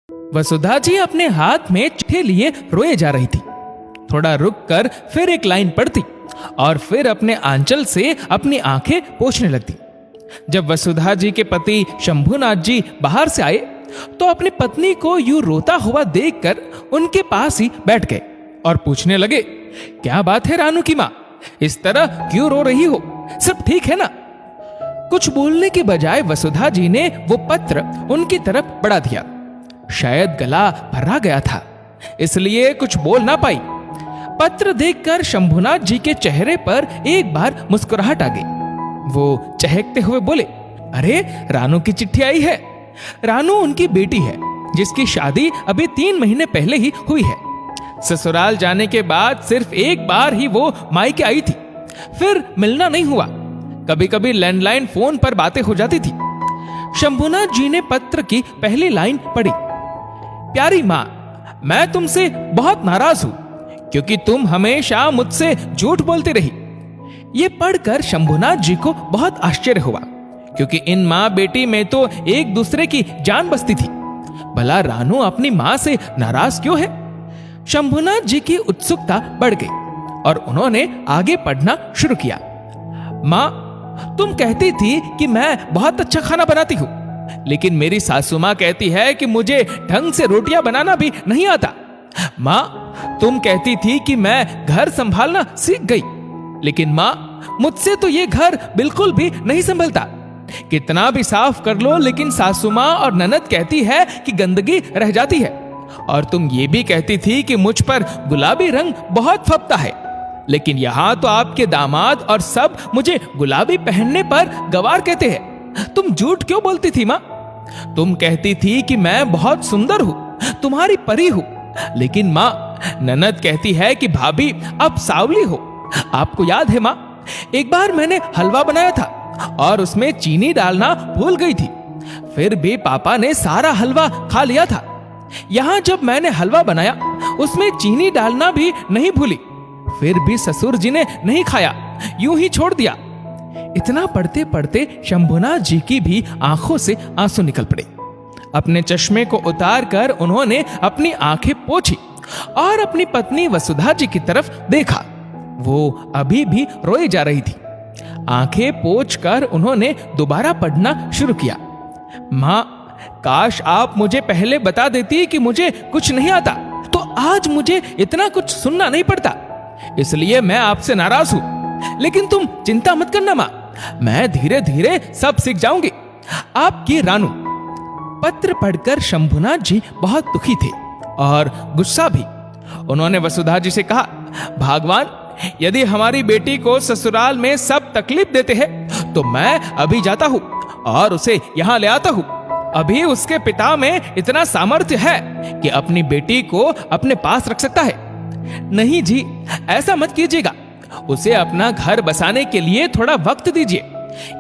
वसुधा जी अपने हाथ में चिट्ठी लिए रोए जा रही थी। थोड़ा रुककर फिर एक लाइन पढ़ती और फिर अपने आंचल से अपनी आंखें पोंछने लगती। जब वसुधा जी के पति शंभुनाथ जी बाहर से आए तो अपनी पत्नी को यूं रोता हुआ देखकर उनके पास ही बैठ गए और पूछने लगे, क्या बात है रानू की माँ, इस तरह क्यों रो रही हो, सब ठीक है ना? कुछ बोलने के बजाय वसुधा जी ने वो पत्र उनकी तरफ बढ़ा दिया। शायद गला भरा गया था, इसलिए कुछ बोल ना पाई। पत्र देखकर शंभुनाथ जी के चेहरे पर एक बार मुस्कुराहट आ गई। वो चहकते हुए बोले, अरे रानू की चिट्ठी आई है। रानू उनकी बेटी है जिसकी शादी अभी 3 महीने पहले ही हुई है। ससुराल जाने के बाद सिर्फ एक बार ही वो मायके आई थी, फिर मिलना नहीं हुआ। कभी कभी लैंडलाइन फोन पर बातें हो जाती थी। शंभुनाथ जी ने पत्र की पहली लाइन पढ़ी, प्यारी माँ, मैं तुमसे बहुत नाराज हूं क्योंकि तुम हमेशा मुझसे झूठ बोलती रही। ये पढ़कर शंभुनाथ जी को बहुत आश्चर्य हुआ क्योंकि इन माँ बेटी में तो एक दूसरे की जान बसती थी। भला रानू अपनी माँ से नाराज क्यों है? शंभुनाथ जी की उत्सुकता बढ़ गई और उन्होंने आगे पढ़ना शुरू किया। माँ, तुम कहती थी कि मैं बहुत अच्छा खाना बनाती हूँ, लेकिन मेरी सासू माँ कहती है कि मुझे ढंग से रोटियां बनाना भी नहीं आता। माँ, तुम कहती थी कि मैं घर संभालना सीख गई, लेकिन माँ मुझसे तो ये घर बिल्कुल भी नहीं संभलता। कितना भी साफ कर लो लेकिन सासू माँ और ननद कहती है कि गंदगी रह जाती है। और तुम ये भी कहती थी कि मुझ पर गुलाबी रंग बहुत फबता है, लेकिन यहाँ तो आपके दामाद और सब मुझे गुलाबी पहनने पर गवार कहते हैं। तुम झूठ क्यों बोलती थी माँ? तुम कहती थी कि मैं बहुत सुंदर हूँ, तुम्हारी परी हूँ, लेकिन माँ ननद कहती है कि भाभी अब सावली हो। आपको याद है माँ, एक बार मैंने हलवा बनाया था और उसमें चीनी डालना भूल गई थी, फिर भी पापा ने सारा हलवा खा लिया था। यहाँ जब मैंने हलवा बनाया उसमें चीनी डालना भी नहीं भूली, फिर भी ससुर जी ने नहीं खाया, यूं ही छोड़ दिया। इतना पढ़ते पढ़ते शंभुनाथ जी की भी आंखों से आंसू निकल पड़े। अपने चश्मे को उतार कर उन्होंने अपनी आंखें पोंछी और अपनी पत्नी वसुधा जी की तरफ देखा। वो अभी भी रोई जा रही थी। आंखें पोंछकर उन्होंने दोबारा पढ़ना शुरू किया। माँ, काश आप मुझे पहले बता देती कि मुझे कुछ नहीं आता, तो आज मुझे इतना कुछ सुनना नहीं पड़ता। इसलिए मैं आपसे नाराज हूं, लेकिन तुम चिंता मत करना माँ, मैं धीरे धीरे सब सीख जाऊंगी। आपकी रानू। पत्र पढ़कर शंभुनाथ जी बहुत दुखी थे और गुस्सा भी। उन्होंने वसुधा जी से कहा, भगवान, यदि हमारी बेटी को ससुराल में सब तकलीफ देते हैं तो मैं अभी जाता हूँ और उसे यहाँ ले आता हूँ। अभी उसके पिता में इतना सामर्थ्य है कि अपनी बेटी को अपने पास रख सकता है। नहीं जी, ऐसा मत कीजिएगा, उसे अपना घर बसाने के लिए थोड़ा वक्त दीजिए।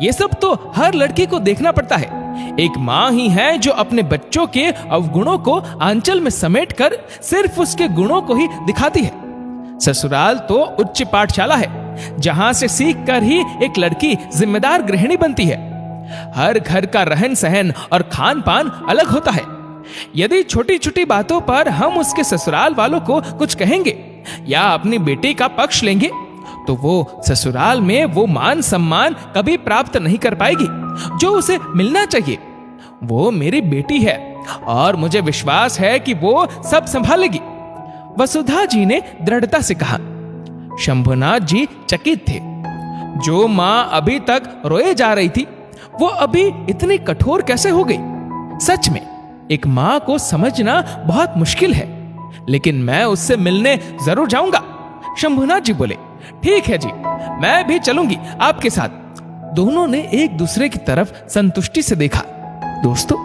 ये सब तो हर लड़की को देखना पड़ता है। एक माँ ही है जो अपने बच्चों के अवगुणों को आंचल में समेटकर सिर्फ उसके गुणों को ही दिखाती है। ससुराल तो उच्च पाठशाला है जहां से सीखकर ही एक लड़की जिम्मेदार गृहिणी बनती है। हर घर का रहन सहन और खान पान अलग होता है। यदि छोटी छोटी बातों पर हम उसके ससुराल वालों को कुछ कहेंगे या अपनी बेटी का पक्ष लेंगे तो वो ससुराल में वो मान सम्मान कभी प्राप्त नहीं कर पाएगी जो उसे मिलना चाहिए। वो मेरी बेटी है और मुझे विश्वास है कि वो सब संभालेगी। वसुधा जी ने दृढ़ता से कहा। शंभुनाथ जी चकित थे। जो माँ अभी तक रोए जा रही थी वो अभी इतनी कठोर कैसे हो गई? सच में एक माँ को समझना बहुत मुश्किल है, लेकिन मैं उससे मिलने जरूर जाऊंगा। शंभुनाथ जी बोले, ठीक है जी, मैं भी चलूंगी आपके साथ। दोनों ने एक दूसरे की तरफ संतुष्टि से देखा। दोस्तों,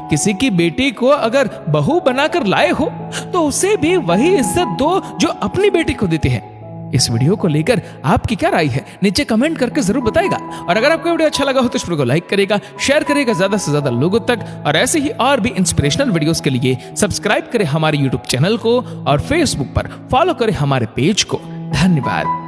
किसी की बेटी को अगर बहू बनाकर लाए हो तो उसे भी वही इज्जत दो जो अपनी बेटी को देते हैं। इस वीडियो को लेकर आपकी क्या राय है नीचे कमेंट करके जरूर बताएगा। और अगर आपको वीडियो अच्छा लगा हो तो इस वीडियो को लाइक करेगा, शेयर करेगा ज्यादा से ज्यादा लोगों तक। और ऐसे ही और भी इंस्पिरेशनल वीडियोस के लिए सब्सक्राइब करें हमारे यूट्यूब चैनल को और फेसबुक पर फॉलो करें हमारे पेज को। धन्यवाद।